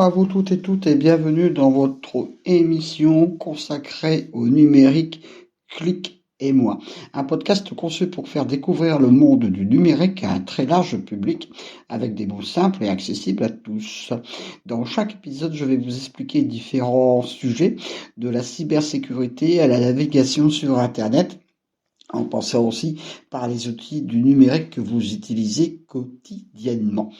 Bonjour à vous toutes et toutes et bienvenue dans votre émission consacrée au numérique Clic et moi. Un podcast conçu pour faire découvrir le monde du numérique à un très large public avec des mots simples et accessibles à tous. Dans chaque épisode, je vais vous expliquer différents sujets de la cybersécurité à la navigation sur Internet, en passant aussi par les outils du numérique que vous utilisez quotidiennement.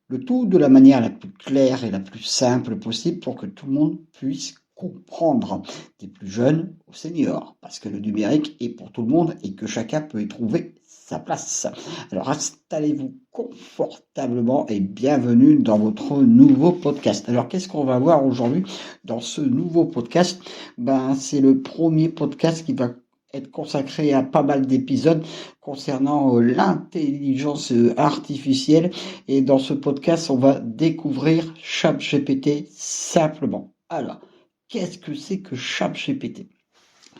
Le tout de la manière la plus claire et la plus simple possible pour que tout le monde puisse comprendre, des plus jeunes aux seniors, parce que le numérique est pour tout le monde et que chacun peut y trouver sa place. Alors installez-vous confortablement et bienvenue dans votre nouveau podcast. Alors qu'est-ce qu'on va voir aujourd'hui dans ce nouveau podcast? C'est le premier podcast qui va être consacré à pas mal d'épisodes concernant l'intelligence artificielle. Et dans ce podcast, on va découvrir ChatGPT simplement. Alors, qu'est-ce que c'est que ChatGPT?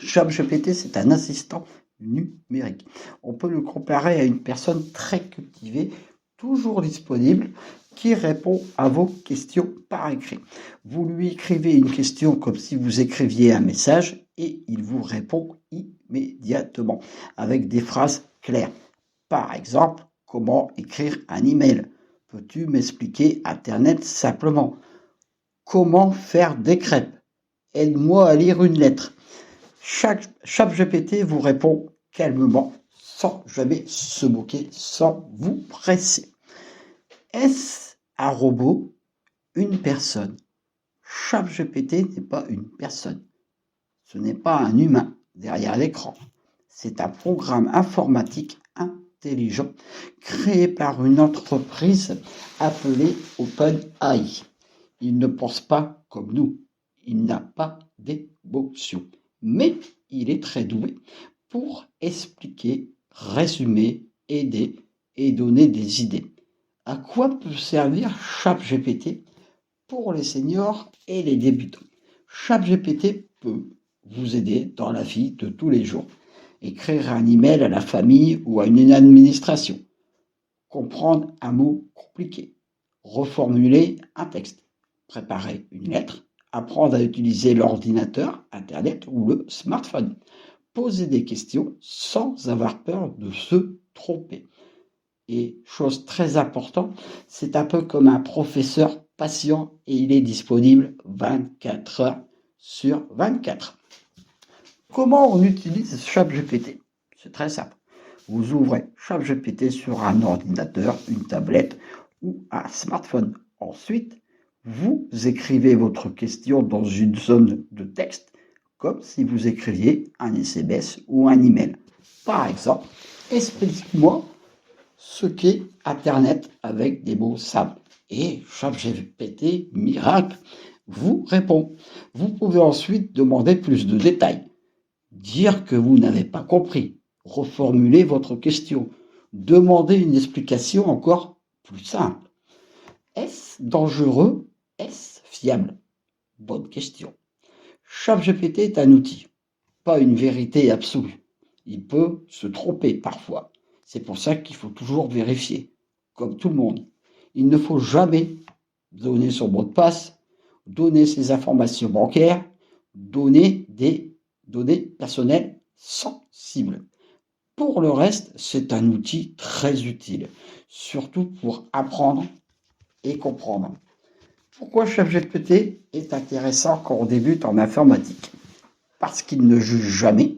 ChatGPT, c'est un assistant numérique. On peut le comparer à une personne très cultivée, toujours disponible, qui répond à vos questions par écrit. Vous lui écrivez une question comme si vous écriviez un message et il vous répond immédiatement avec des phrases claires. Par exemple, comment écrire un email? Peux-tu m'expliquer Internet simplement? Comment faire des crêpes? Aide-moi à lire une lettre. ChatGPT vous répond calmement, sans jamais se moquer, sans vous presser. Est-ce un robot? Une personne? ChatGPT n'est pas une personne. Ce n'est pas un humain derrière l'écran. C'est un programme informatique intelligent créé par une entreprise appelée OpenAI. Il ne pense pas comme nous. Il n'a pas d'émotion. Mais il est très doué pour expliquer, résumer, aider et donner des idées. À quoi peut servir ChatGPT pour les seniors et les débutants? ChatGPT peut vous aider dans la vie de tous les jours. Écrire un email à la famille ou à une administration. Comprendre un mot compliqué. Reformuler un texte. Préparer une lettre. Apprendre à utiliser l'ordinateur, Internet ou le smartphone. Poser des questions sans avoir peur de se tromper. Et chose très importante, c'est un peu comme un professeur patient et il est disponible 24 heures sur 24. Comment on utilise ChatGPT? C'est très simple. Vous ouvrez ChatGPT sur un ordinateur, une tablette ou un smartphone. Ensuite, vous écrivez votre question dans une zone de texte, comme si vous écriviez un SMS ou un email. Par exemple, explique-moi ce qu'est Internet avec des mots simples. Et ChatGPT, miracle, vous répond. Vous pouvez ensuite demander plus de détails. Dire que vous n'avez pas compris, reformuler votre question, demander une explication encore plus simple. Est-ce dangereux? Est-ce fiable? Bonne question. ChatGPT est un outil, pas une vérité absolue. Il peut se tromper parfois. C'est pour ça qu'il faut toujours vérifier, comme tout le monde. Il ne faut jamais donner son mot de passe, donner ses informations bancaires, donner des données personnelles sensibles. Pour le reste, c'est un outil très utile, surtout pour apprendre et comprendre. Pourquoi ChatGPT est intéressant quand on débute en informatique? Parce qu'il ne juge jamais,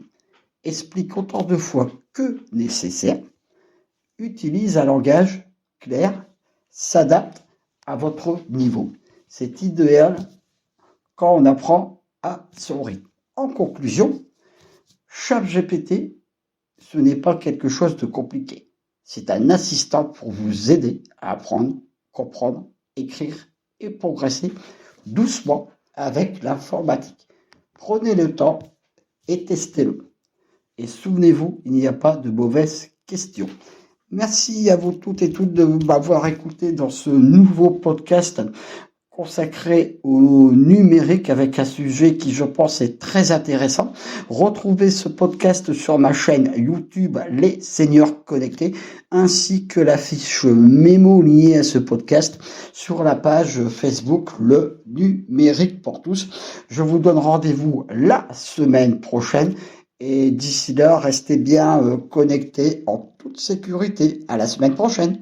explique autant de fois que nécessaire, utilise un langage clair, s'adapte à votre niveau. C'est idéal quand on apprend à son rythme. En conclusion, ChatGPT, ce n'est pas quelque chose de compliqué. C'est un assistant pour vous aider à apprendre, comprendre, écrire et progresser doucement avec l'informatique. Prenez le temps et testez-le. Et souvenez-vous, il n'y a pas de mauvaises questions. Merci à vous toutes et toutes de m'avoir écouté dans ce nouveau podcast consacré au numérique avec un sujet qui, je pense, est très intéressant. Retrouvez ce podcast sur ma chaîne YouTube Les Seniors Connectés, ainsi que la fiche mémo liée à ce podcast sur la page Facebook Le Numérique pour tous. Je vous donne rendez-vous la semaine prochaine et d'ici là, restez bien connectés en toute sécurité. À la semaine prochaine.